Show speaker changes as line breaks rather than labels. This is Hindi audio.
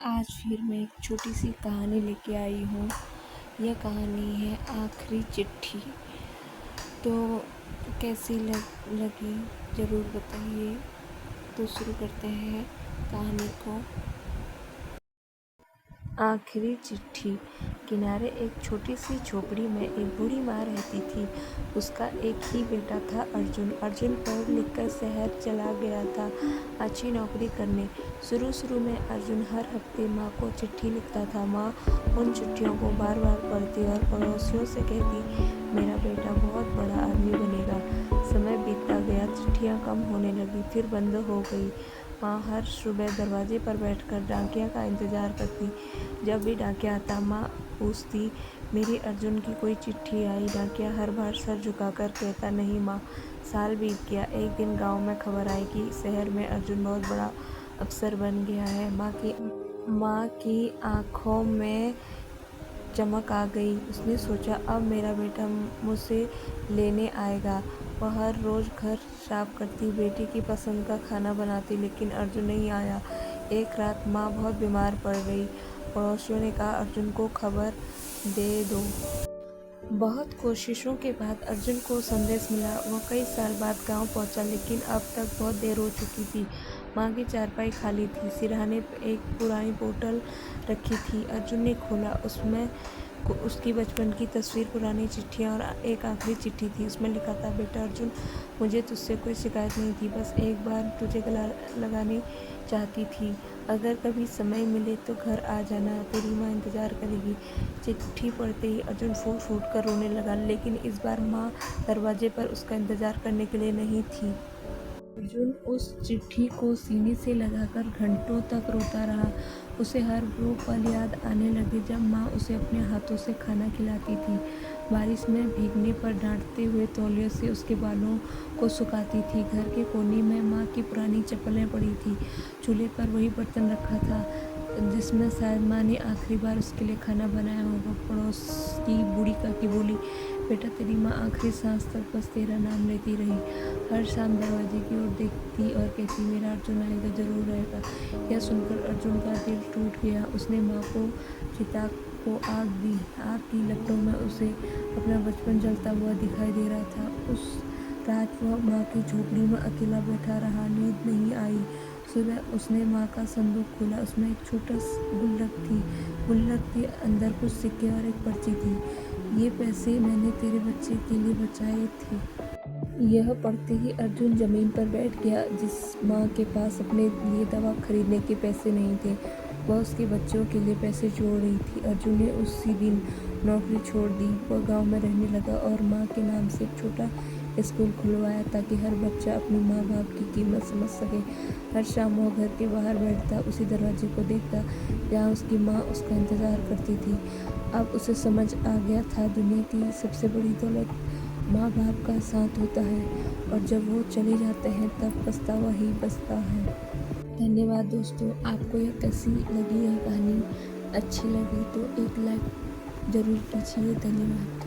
आज फिर मैं एक छोटी सी कहानी लेके आई हूँ। यह कहानी है आखिरी चिट्ठी। तो कैसी लगी ज़रूर बताइए। तो शुरू करते हैं कहानी को। आखिरी चिट्ठी। किनारे एक छोटी सी झोपड़ी में एक बूढ़ी माँ रहती थी। उसका एक ही बेटा था, अर्जुन। अर्जुन पढ़ लिख कर शहर चला गया था अच्छी नौकरी करने। शुरू में अर्जुन हर हफ्ते माँ को चिट्ठी लिखता था। माँ उन चिट्ठियों को बार बार पढ़ती और पड़ोसियों से कहती, मेरा बेटा बहुत बड़ा आदमी बनेगा। समय बीतता गया, चिट्ठियाँ कम होने लगी, फिर बंद हो गई। माँ हर सुबह दरवाजे पर बैठकर डाकिया का इंतज़ार करती। जब भी डाकिया आता, माँ पूछती, मेरी अर्जुन की कोई चिट्ठी आई? डाकिया हर बार सर झुकाकर कहता, नहीं माँ। साल बीत गया। एक दिन गांव में खबर आई कि शहर में अर्जुन बहुत बड़ा अफसर बन गया है। माँ की आंखों में चमक आ गई। उसने सोचा, अब मेरा बेटा मुझसे लेने आएगा। वह हर रोज़ घर साफ करती, बेटी की पसंद का खाना बनाती, लेकिन अर्जुन नहीं आया। एक रात माँ बहुत बीमार पड़ गई। पड़ोसियों ने कहा, अर्जुन को खबर दे दो। बहुत कोशिशों के बाद अर्जुन को संदेश मिला। वह कई साल बाद गांव पहुंचा, लेकिन अब तक बहुत देर हो चुकी थी। माँ की चारपाई खाली थी। सिरहाने पर एक पुरानी बोतल रखी थी। अर्जुन ने खोला। उसमें उसकी बचपन की तस्वीर, पुरानी चिट्ठियाँ और एक आखिरी चिट्ठी थी। उसमें लिखा था, बेटा अर्जुन, मुझे तुझसे कोई शिकायत नहीं थी, बस एक बार तुझे गला लगानी चाहती थी। अगर कभी समय मिले तो घर आ जाना, तेरी माँ इंतज़ार करेगी। चिट्ठी पढ़ते ही अर्जुन फूट फूट कर रोने लगा, लेकिन इस बार माँ दरवाजे पर उसका इंतज़ार करने के लिए नहीं थी। अर्जुन उस चिट्ठी को सीने से लगाकर घंटों तक रोता रहा। उसे हर वो पल याद आने लगे जब माँ उसे अपने हाथों से खाना खिलाती थी, बारिश में भीगने पर डांटते हुए तौलिए से उसके बालों को सुखाती थी। घर के कोने में माँ की पुरानी चप्पलें पड़ी थी। चूल्हे पर वही बर्तन रखा था जिसमें शायद माँ ने आखिरी बार उसके लिए खाना बनाया होगा। पड़ोस की बूढ़ी काकी बोली, बेटा तेरी माँ आखिरी सांस तक बस तेरा नाम लेती रही। हर शाम दरवाजे की ओर देखती और कहती, मेरा अर्जुन आएगा, जरूर आएगा। यह सुनकर अर्जुन का दिल टूट गया। उसने माँ को चिता को आग दी। आग की लपटों में उसे अपना बचपन जलता हुआ दिखाई दे रहा था। उस रात वह माँ की झोपड़ी में अकेला बैठा रहा। नींद नहीं आई। सुबह उसने माँ का संदूक खोला। उसमें एक छोटा गुल्लक थी। गुल्लक के अंदर कुछ सिक्के और एक पर्ची थी। ये पैसे मैंने तेरे बच्चे के लिए बचाए थे। यह पढ़ते ही अर्जुन जमीन पर बैठ गया। जिस माँ के पास अपने लिए दवा खरीदने के पैसे नहीं थे, वह उसके बच्चों के लिए पैसे जोड़ रही थी। अर्जुन ने उसी दिन नौकरी छोड़ दी। वह गांव में रहने लगा और माँ के नाम से एक छोटा स्कूल खुलवाया ताकि हर बच्चा अपने माँ बाप की कीमत समझ सके। हर शाम वह घर के बाहर बैठता, उसी दरवाजे को देखता जहाँ उसकी माँ उसका इंतज़ार करती थी। अब उसे समझ आ गया था, दुनिया की सबसे बड़ी दौलत माँ बाप का साथ होता है, और जब वो चले जाते हैं तब पछतावा ही बचता है। धन्यवाद दोस्तों। आपको यह कैसी लगी? यह कहानी अच्छी लगी तो एक लाइक ज़रूर कीजिए। धन्यवाद।